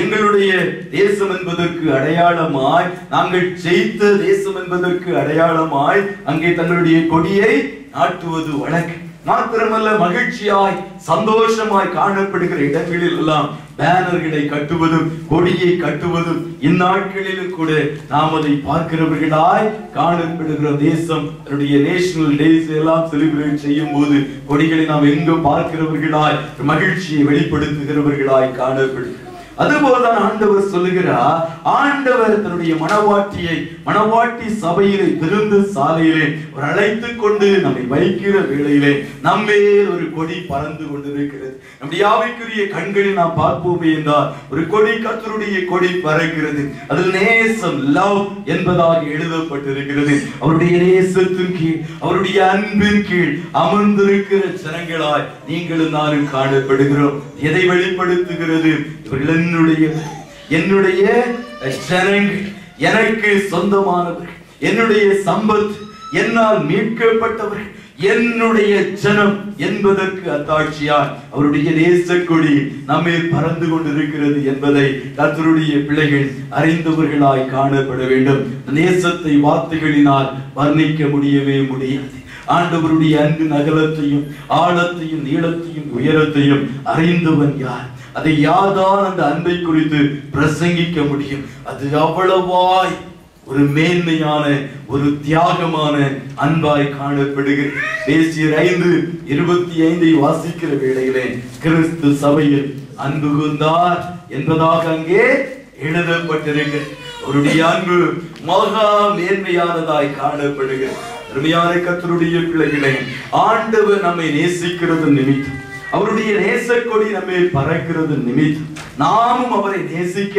எங்களுடைய தேசம் என்பதற்கு அடையாளமாய், நாங்கள் ஜெயித்த தேசம் என்பதற்கு அடையாளமாய் அங்கே தங்களுடைய கொடியை நாட்டுவது வழக்கு. மாத்திரமல்ல, மகிழ்ச்சியாய் சந்தோஷமாய் காணப்படுகிற இடங்களில் எல்லாம் பேனர்களை கட்டுவதும் கொடியை கட்டுவதும் இந்நாட்களிலும் கூட நாம் அதை பார்க்கிறவர்களாய் காணப்படுகிற தேசம் தன்னுடைய நேஷனல் டேஸ் எல்லாம் செலிபிரேட் செய்யும் போது கொடிகளை நாம் எங்கு பார்க்கிறவர்களாய் மகிழ்ச்சியை வெளிப்படுத்துகிறவர்களாய் காணப்படுகிறோம். அதுபோலதான் ஆண்டவர் சொல்லுகிறார், ஆண்டவர் தன்னுடைய மணவாட்டி சபையிலே விருந்து சாலையிலே ஒரு அழைத்து கொண்டு நம்மை வைக்கிற வேளையிலே நம்மேல் ஒரு கொடி பறந்து கொண்டிருக்கிறது. நம்முடைய ஆவிக்குரிய கண்களில் நாம் பார்ப்போமே என்றால் ஒரு கொடி, கர்த்தருடைய கொடி பறக்கிறது. அதில் நேசம், லவ் என்பதாக எழுதப்பட்டிருக்கிறது. அவருடைய நேசத்தின் கீழ், அவருடைய அன்பின் கீழ் அமர்ந்திருக்கிற ஜனங்களாய் நீங்களும் நானும் காணப்படுகிறோம். எதை வெளிப்படுத்துகிறது? இவர்கள் என்னுடைய ஜனங்கள், எனக்கு சொந்தமானவர்கள், என்னுடைய சம்பத், என்னால் மீட்கப்பட்டவர்கள், என்னுடைய ஜனம் என்பதற்கு அத்தாட்சியாய் அவருடைய நேசக்கொடி நம்மை பறந்து கொண்டிருக்கிறது என்பதை கர்த்தருடைய பிள்ளைகள் அறிந்தவர்களாய் காணப்பட வேண்டும். நேசத்தை வார்த்தைகளினால் வர்ணிக்க முடியவே முடியாது. ஆண்டவருடைய அன்பின் அகலத்தையும் ஆழத்தையும் நீளத்தையும் உயரத்தையும் அறிந்தவன் யார்? அதை யார்தான் அந்த அன்பை குறித்து பிரசங்கிக்க முடியும்? அது அவ்வளவாய் ஒரு மேன்மையான, ஒரு தியாகமான அன்பாய் காணப்படுகிறது. பேசியர் 5:25 வாசிக்கிற வேளையிலே கிறிஸ்து சபையில் அன்பு கூர்ந்தார் என்பதாக அங்கே எழுதப்பட்டிருக்கிறது. அவருடைய அன்பு மகா மேன்மையானதாய் காணப்படுகிறது. அருமையான கர்த்தருடைய பிள்ளைகளே, ஆண்டவர் நம்மை நேசிக்கிறது நிமித்தம், அவருடைய நேசக்கொடி நம்மை பறக்கிறது நிமித்தம் நாமும் அவரை நேசிக்க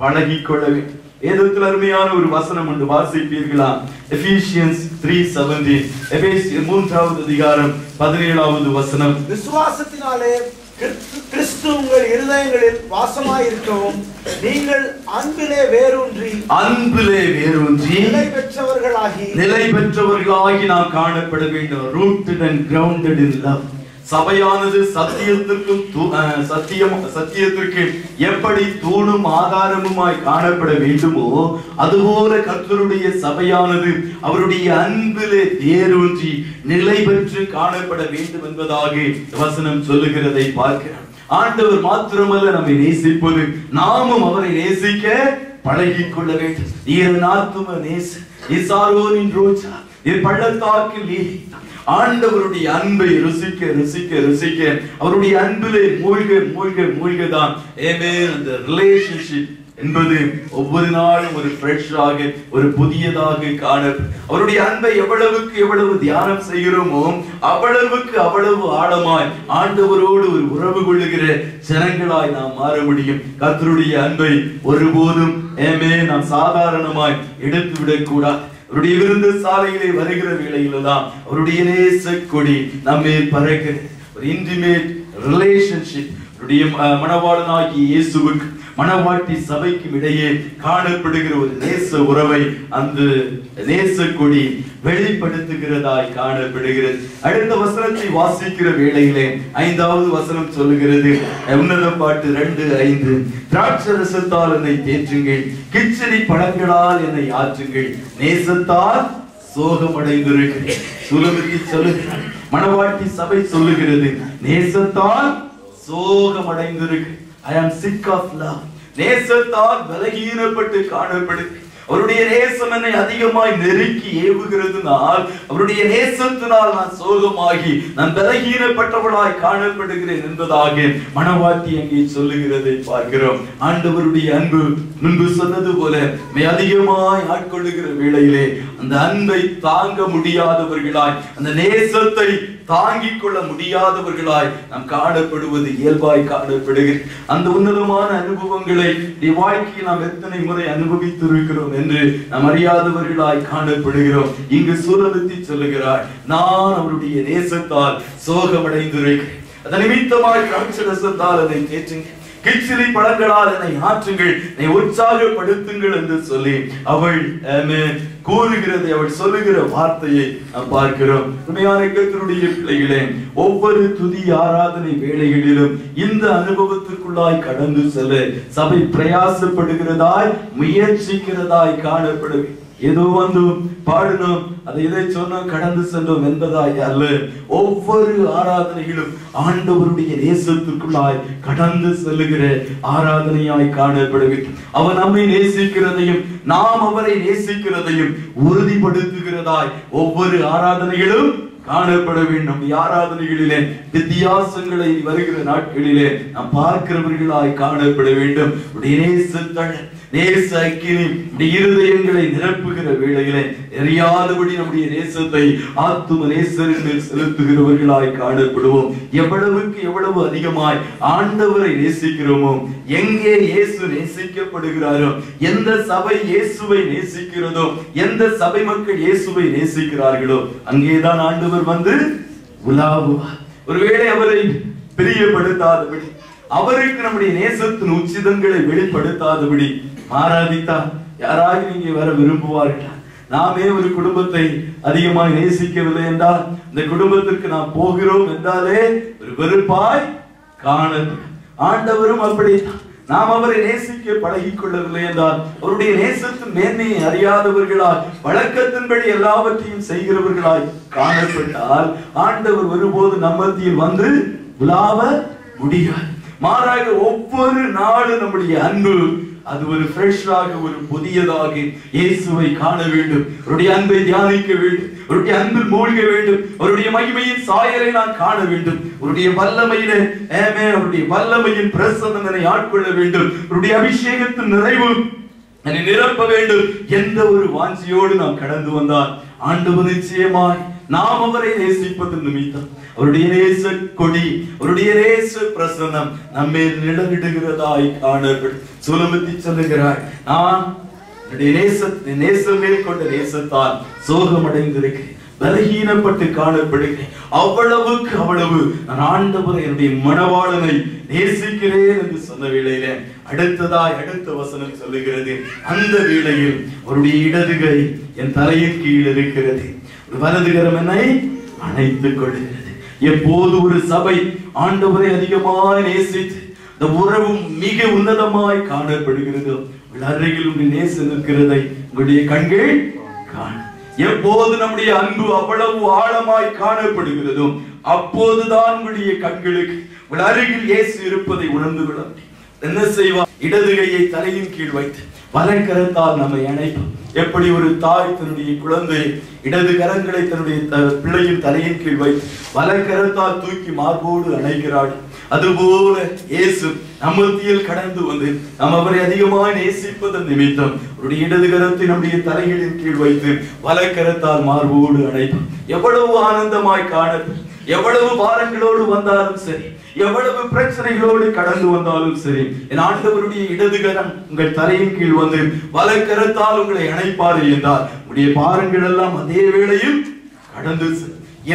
பழகிக்கொள்ள வேண்டும். வேதத்தில் அருமையான ஒரு வசனம் உண்டு, வாசிப்பீர்களா? எபேசியன்ஸ் 3:17, எபேசியர் 3வது அதிகாரம் 17வது வசனம். விசுவாசத்தினாலே கிறிஸ்து உங்கள் இருதயங்களில் வாசமாயிருக்கவும் நீங்கள் அன்பிலே வேரூன்றி நிலை பெற்றவர்களாகி நாம் காணப்பட வேண்டும். rooted and grounded in love. சபையானது சத்தியத்திற்கு எப்படி தூணும் ஆதாரமுமாய் காணப்பட வேண்டுமோ அதுபோல கர்த்தருடைய சபையானது அவருடைய அன்பிலே தேரூன்றி நிலை பெற்று காணப்பட வேண்டும் என்பதாக வசனம் சொல்லுகிறதை பார்க்கிறோம். ஆண்டவர் மாத்திரமல்ல நம்மை நேசிப்பது, நாமும் அவரை நேசிக்க பழகிக் கொள்ள வேண்டும். என் ஆத்தும நேச இசாரோனின் ரோஜா என் பள்ளத்தாக்கில் லீலி. ஆண்டவருடைய அன்பை ருசிக்க ருசிக்க ருசிக்க அவருடைய அன்பிலே மூழ்க மூழ்க மூழ்கதான் அந்த ரிலேஷன்ஷிப் என்பது ஒவ்வொரு நாளும் ஒரு ஃப்ரெஷ்ஷாக ஒரு புதியதாக காண அவருடைய அன்பை எவ்வளவுக்கு எவ்வளவு தியானம் செய்கிறோமோ அவ்வளவுக்கு அவ்வளவு ஆழமாய் ஆண்டவரோடு ஒரு உறவு கொள்ளுகிற ஜனங்களாய் நாம் மாற முடியும். கர்த்தருடைய அன்பை ஒருபோதும் நாம் சாதாரணமாய் எடுத்து விடக்கூடாது. அவருடைய விருந்து சாலையிலே வருகிற வேளையில்தான் அவருடைய நேச கொடி நம்மை பறக்கிற ஒரு இன்டிமேட் ரிலேஷன்ஷிப் மணவாளனாகிய இயேசுவுக்கு மணவாட்டி சபைக்கும் இடையே காணப்படுகிற ஒரு நேச உறவை அந்த நேச கொடி வெளிப்படுத்துகிறதாய் காணப்படுகிறது. அடுத்த வசனத்தை வாசிக்கிற வேளையிலே 5வது வசனம் சொல்லுகிறது, உன்னத பாட்டு 2:5, திராட்சரசத்தால் என்னை தேற்றுங்கள், கிச்சடி பழங்களால் என்னை ஆற்றுங்கள், நேசத்தால் சோகமடைந்திருக்கிறேன். சுலபத்தி சொல்லுகிறார், மணவாட்டி சபை சொல்லுகிறது, நேசத்தால் சோகமடைந்திருக்கு. I am sick of love. நேசத்தால் பலகீனப்பட்டு காணப்படுகிறேன். அவருடைய நேசம் என்னை அதிகமாய் நெருக்கி ஏவுகிறதுனால் அவருடைய நேசத்தினால் நான் சோகமாகி நான் பலகீனப்பட்டவளாய் காணப்படுகிறேன் என்பதாக மணவாட்டி அங்கே சொல்லுகிறதை பார்க்கிறோம். ஆண்டவருடைய அன்பு முன்பு சொன்னது போல அதிகமாய் ஆட்கொள்ளுகிற வேளையிலே அந்த அன்பை தாங்க முடியாதவர்களாய் அந்த நேசத்தை தாங்கிக் கொள்ள முடியாதவர்களாய் நாம் காணப்படுவது இயல்பாய் காணப்படுகிறது. அந்த உன்னதமான அனுபவங்களை வாழ்க்கையில் நாம் எத்தனை முறை அனுபவித்து இருக்கிறோம் என்று நாம் அறியாதவர்களாய் காணப்படுகிறோம். இங்கு சூலபத்தி சொல்லுகிறார், நான் அவருடைய நேசத்தால் சோகமடைந்திருக்கிறேன், அதன் நிமித்தமாய் திராட்சரசத்தால் அதை தேற்றுங்கள், கிச்சிலி பழங்களால் என்னை ஆற்றுங்கள், என்னை உற்சாகப்படுத்துங்கள் என்று சொல்லி அவள் கூறுகிறதை அவள் சொல்லுகிற வார்த்தையை பார்க்கிறோம். உண்மையான கர்த்தருடைய பிள்ளைகளே, ஒவ்வொரு துதி ஆராதனை வேளைகளிலும் இந்த அனுபவத்திற்குள்ளாய் கடந்து செல்ல சபை பிரயாசப்படுகிறதாய் முயற்சிக்கிறதாய் காணப்படுது. ஏதோ வந்து பாடணும், அதை இதை சொன்னோம், கடந்து சென்றோம் என்பதாய் அல்ல. ஒவ்வொரு ஆராதனைகளும் ஆண்டவருடைய நேசத்திற்குள்ளாய் கடந்து செல்லுகிற ஆராதனையாய் காணப்படுகிறது. அவர் நம்மை நேசிக்கிறதையும் நாம் அவரை நேசிக்கிறதையும் உறுதிப்படுத்துகிறதாய் ஒவ்வொரு ஆராதனைகளும் காணப்பட வேண்டும். ஆராதனைகளிலே வித்தியாசங்களை வருகிற நாட்களிலே நாம் பார்க்கிறவர்களாய் காணப்பட வேண்டும். நேச அக்கினி இருதயங்களை நிரப்புகிற வேளையிலே எரியாதபடி நம்முடைய நேசத்தை ஆத்தும நேசரின் மேல் செலுத்துகிறவர்களாய் காணப்படுவோம். எவ்வளவுக்கு எவ்வளவு அதிகமாய் ஆண்டவரை நேசிக்கிறோமோ, எங்கே இயேசு நேசிக்கப்படுகிறாரோ, எந்த சபை இயேசுவை நேசிக்கிறதோ, எந்த சபை மக்கள் இயேசுவை நேசிக்கிறார்களோ, அங்கேதான் ஆண்டவர் வந்து உலாவுவார். ஒருவேளை அவரை பிரியப்படுத்தாதபடி, அவருக்கு நம்முடைய நேசத்தின் உச்சிதங்களை வெளிப்படுத்தாதபடி ஆராதித்தா யாராவது நீங்க வர விரும்புவார்களா? நாமே ஒரு குடும்பத்தை அதிகமாக நேசிக்கவில்லை என்றால் இந்த குடும்பத்திற்கு நாம் போகிறோம் என்றாலே ஒரு வெறுப்பாய் காணப்படும். ஆண்டவரும் அப்படித்தான். நாம் அவரை நேசிக்க பழகிக் கொள்ளவில்லை என்றால் அவருடைய நேசத்தின் மேன்மையை அறியாதவர்களாய் வழக்கத்தின்படி எல்லாவற்றையும் செய்கிறவர்களாய் காணப்பட்டால் ஆண்டவர் ஒருபோது நம்மத்தியில் வந்து உலாவ முடியாது. மாறாக ஒவ்வொரு நாளும் நம்முடைய அன்பு அது ஒரு ஃப்ரெஷ்ஷாக ஒரு புதியதாக இயேசுவை காண வேண்டும், அவருடைய அன்பை தியானிக்க வேண்டும், அவருடைய அன்பில் மூழ்க வேண்டும், அவருடைய மகிமையின் சாயலை நான் காண வேண்டும், அவருடைய வல்லமையிலே அவருடைய வல்லமையின் பிரசன்னனை ஆட்கொள்ள வேண்டும், அவருடைய அபிஷேகத்தின் நிறைவு என்னை நிரப்ப வேண்டும் என்ற ஒரு வாஞ்சியோடு நாம் கடந்து வந்தால் ஆண்டவர் நிச்சயமாய் நாம் அவரை நேசிப்பது நிமித்தம் அவருடைய நேச கொடி, அவருடைய நேச பிரசன்னம் நம்மை நிழலிடுகிறதாய் காணப்படும். சுலபத்தி சொல்லுகிறார், நான் நேசம் மேற்கொண்ட நேசத்தால் சோகமடைந்திருக்கிறேன், பலகீனப்பட்டு காணப்படுகிறேன். அவ்வளவுக்கு அவ்வளவு நான் ஆண்டவரை என்னுடைய மணவாளனை நேசிக்கிறேன் என்று சொன்ன வேளையில அடுத்ததாய் அடுத்த வசனம் சொல்லுகிறது, அந்த வேளையில் அவருடைய இடதுகை என் தலையின் கீழ் இருக்கிறது, வலதுகரம் என்னை அணைத்துக் கொள்கிறது. எப்போது ஒரு சபை ஆண்டவரை அதிகமாய் நேசித்து இந்த உறவும் மிக உன்னதமாய் காணப்படுகிறதோ, அருகில் உங்கள் நேசம் இருக்கிறதை உங்களுடைய கண்கள் காண. எப்போது நம்முடைய அன்பு அவ்வளவு ஆழமாய் காணப்படுகிறதோ அப்போதுதான் உங்களுடைய கண்களுக்கு உங்கள் அருகில் இயேசு இருப்பதை உணர்ந்து கொள்ள என்ன செய்வார்? இடது கையை தலையின் கீழ் வைத்து வலக்கரத்தால் நம்மை அணைப்பார். எப்படி ஒரு தாய் தன்னுடைய குழந்தையை இடது கரங்களை தன்னுடைய பிள்ளையின் தலையின் கீழ் வைத்து வலக்கரத்தால் தூக்கி மார்போடு அணைக்கிறாள், அதுபோல இயேசு நம்மத்தியில் கடந்து வந்து நாம் அவரை அதிகமாக நேசிப்பதன் நிமித்தம் அவருடைய இடது கரத்தை நம்முடைய தலைகளின் கீழ் வைத்து வலக்கரத்தால் மார்போடு அணைப்பார். எவ்வளவு ஆனந்தமாய் காணப்படும். எவ்வளவு பாரங்களோடு வந்தாலும் சரி, எவ்வளவு பிரச்சனைகளோடு கடந்து வந்தாலும் சரி, என் ஆண்டவருடைய இடதுகரம் உங்கள் தலையின் கீழ் வந்து வலக்கரத்தால் உங்களை அணைப்பாரு என்றால் உடைய பாரங்கள் எல்லாம் அதே வேளையில் கடந்து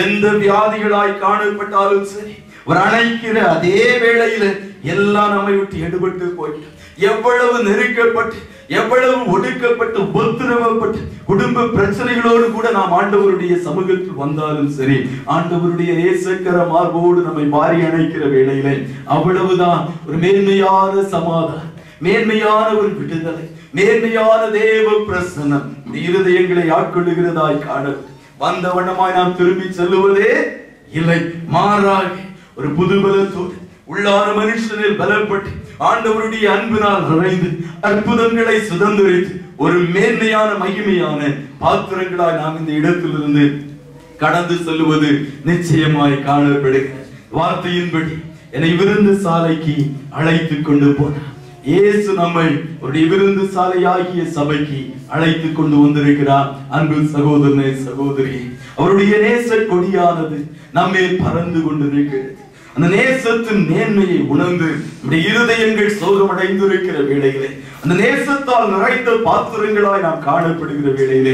எந்த வியாதிகளாய் காணப்பட்டாலும் சரி, ஒரு அணைக்கிற அதே வேளையில எல்லாம் நம்மை விட்டு எடுபட்டு போயிட்டு, எவ்வளவு நெருக்கப்பட்டு எவ்வளவு ஒடுக்கப்பட்டு உபத்திரவப்பட்டு குடும்ப பிரச்சனைகளோடு கூட நாம் ஆண்டவருடைய சமூகத்தில் வந்தாலும் சரி, ஆண்டவருடைய நேசக்கர மார்போடு நம்மை வாரி அணைக்கிற வேளையிலே அவ்வளவுதான் ஒரு மேன்மையான சமாதானம், மேன்மையான ஒரு விடுதலை, மேன்மையான தேவ பிரசன்னம் இருதயங்களை ஆட்கொள்ளுகிறதாய் காண வந்த வண்ணமாய் நாம் திரும்பி செல்லுவதே இல்லை. மாறாக ஒரு புதுபலத்தோடு உள்ளான மனுஷனில் பலப்பட்டு ஆண்டவருடைய அன்பினால் நிறைந்து அற்புதங்களை சுதந்திரித்து ஒரு மேன்மையான மகிமையான பாத்திரங்களாய் நாம் இந்த இடத்திலிருந்து கடந்து செல்லுவது நிச்சயமாய் காணப்படுகிறது. வார்த்தையின்படி என்னை விருந்து சாலைக்கு அழைத்து கொண்டு போனார். இயேசு நம்மை ஒரு விருந்து சாலையாகிய சபைக்கு அழைத்து கொண்டு வந்திருக்கிறார். அன்பு சகோதரனே சகோதரி, அவருடைய நேச கொடியானது நம்மேல் பறந்து கொண்டிருக்கிறது. அந்த நேசத்தின் மேன்மையை உணர்ந்து நம்முடைய இருதயங்கள் சோகமடைந்திருக்கிற வேளையிலே, அந்த நேசத்தால் நிறைந்த பாத்திரங்களாய் நாம் காணப்படுகிற வேளையிலே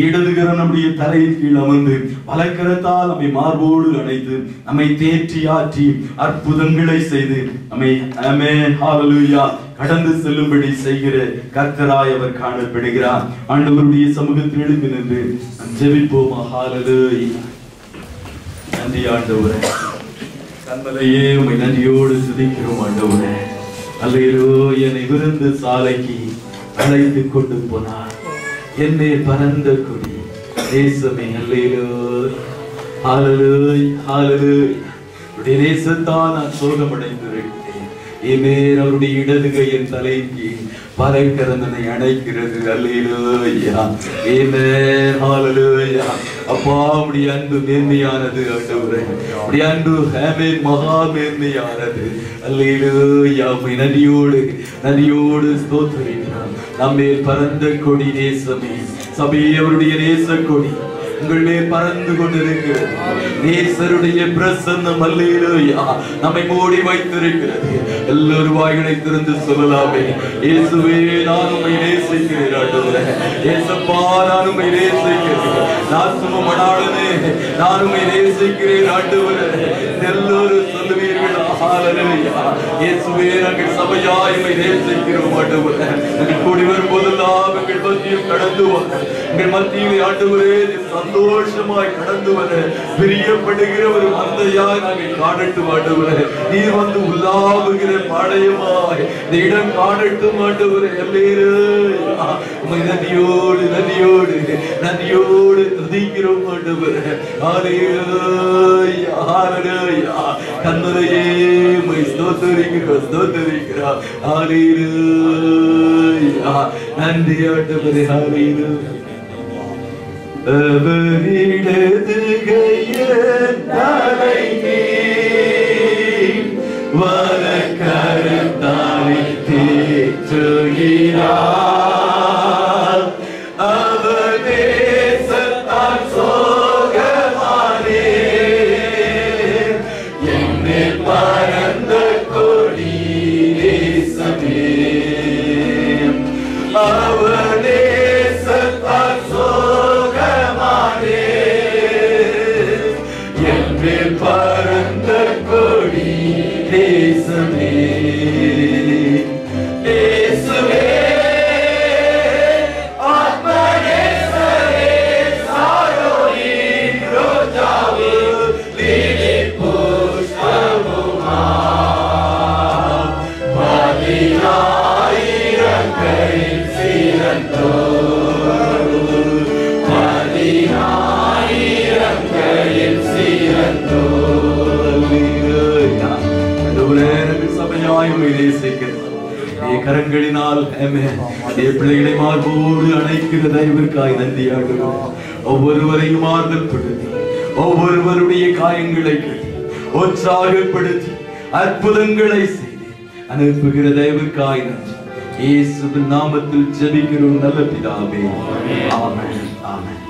இடதுகரம் நம்முடைய தலையின் கீழ் அமர்ந்து வலக்கரத்தால் நம்மை மார்போடு அணைத்து நம்மை தேற்றி ஆற்றி அற்புதங்களை செய்து நம்மை ஆமென் ஹல்லேலூயா கடந்து செல்லும்படி செய்கிற கர்த்தராய் அவர் காணப்படுகிறார். ஆண்டவருடைய சமூகத்தில் எழுந்து நின்று ஜெபிப்போமா. ஹல்லேலூயா. நன்றி ஆண்டவரே, கண்மலையே உம்மை நன்றியோடு துதிக்கிறோம் ஆண்டவரே. அல்லேலூயா. என்னை விருந்து சாலைக்கு அழைத்து கொண்டு போனார். என்னை பரந்த கொடி தேசமே. அல்லேலூயா ஹல்லேலூயா ஹல்லேலூயா. உடைய தேசத்தான் நான் சோகமடைந்திருக்கிறேன். இமேர் அவருடைய இடதுகை என் தலையின் கீழ் பலக்கரந்தனை அணைக்கிறது. அல்லேலூயா ஆமென் ஹல்லேலூயா. அப்பா உடைய அன்பு மேன்மையானது ஆண்டவரே, உடைய அன்பு ஆமென் மகா மேன்மையானது. அல்லேலூயா. நன்றியோடு நன்றியோடு ஸ்தோத்திரிக்கிறோம். நம்மே பரந்த கொடி நேசமே, சபையே அவருடைய நேச கொடி உங்கள் மேல் பறந்து கொண்டிருக்கிறது. நேசருடைய பிரசன்னம் அல்லேலூயா நம்மை மூடி வைத்திருக்கிறது. எல்லோரும் வாய்களை திறந்து சொல்லலாமே, இயேசுவே நான் உம்மை நேசிக்கிறேன் ஆண்டவரே. இயேசப்பா நான் உம்மை நேசிக்கிறேன். நான் சுமமடாளனே நான் உம்மை நேசிக்கிறேன் ஆண்டவரே. எல்லோரும் சொல்லுவீர்கள் ஹல்லேலூயா. இயேசுவே நாங்கள் சபையாய் உம்மை நேசிக்கிறோம் ஆண்டவரே. நாங்கள் கூடி வரும்போதெல்லாம் எங்கள் மத்தியில் கடந்து வர, எங்கள் மத்தியில் ஆண்டவரே சந்தோஷமாய் கடந்து வர பிரியப்படுகிற ஒரு மந்தையாய் நாங்கள் காணட்டும் ஆண்டவரே. நீர் வந்து உலாவுகிற பாளையமாய் இந்த இடம் காணட்டும் ஆண்டவரே. அல்லேலூயா. உம்மை நன்றியோடு நன்றியோடு நன்றியோடு துதிக்கிறோம் ஆண்டவரே. ஹல்லேலூயா ஹல்லேலூயா. கண்மலையே உம்மை ஸ்தோத்திரிக்கிறோம் ஸ்தோத்திரிக்கிறோம். ஹல்லேலூயா. நன்றி ஆண்டவரே. ஹல்லேலூயா. அவரிடதுகையின் தலைமேல் வலக்கரத்தாலே தேற்றுகிறார். அவர் தேசத்தால் சோகமானே என்னில் பரந்த கொடி தேசமே. அவர் தேசத்தால் பரந்த கொடி தேசமே. இயேசுவே பதினாயிரங்களில் சிறந்தோ. சபையாய் நேசிக்கிறேன். கரங்களினால் பிள்ளைகளை மார்போடு அணைக்கிற தயவிற்காய் நன்றி ஆடுகிறோம். ஒவ்வொருவரையும் ஆறுதல் படுத்தி, ஒவ்வொருவருடைய காயங்களை உற்சாகப்படுத்தி, அற்புதங்களை செய்து அனுப்புகிற தயவிற்காய் நன்றி. இயேசுவின் நாமத்தில் ஜெபிக்கிறோம் நல்ல பிதாவே. ஆமென். ஆமென்.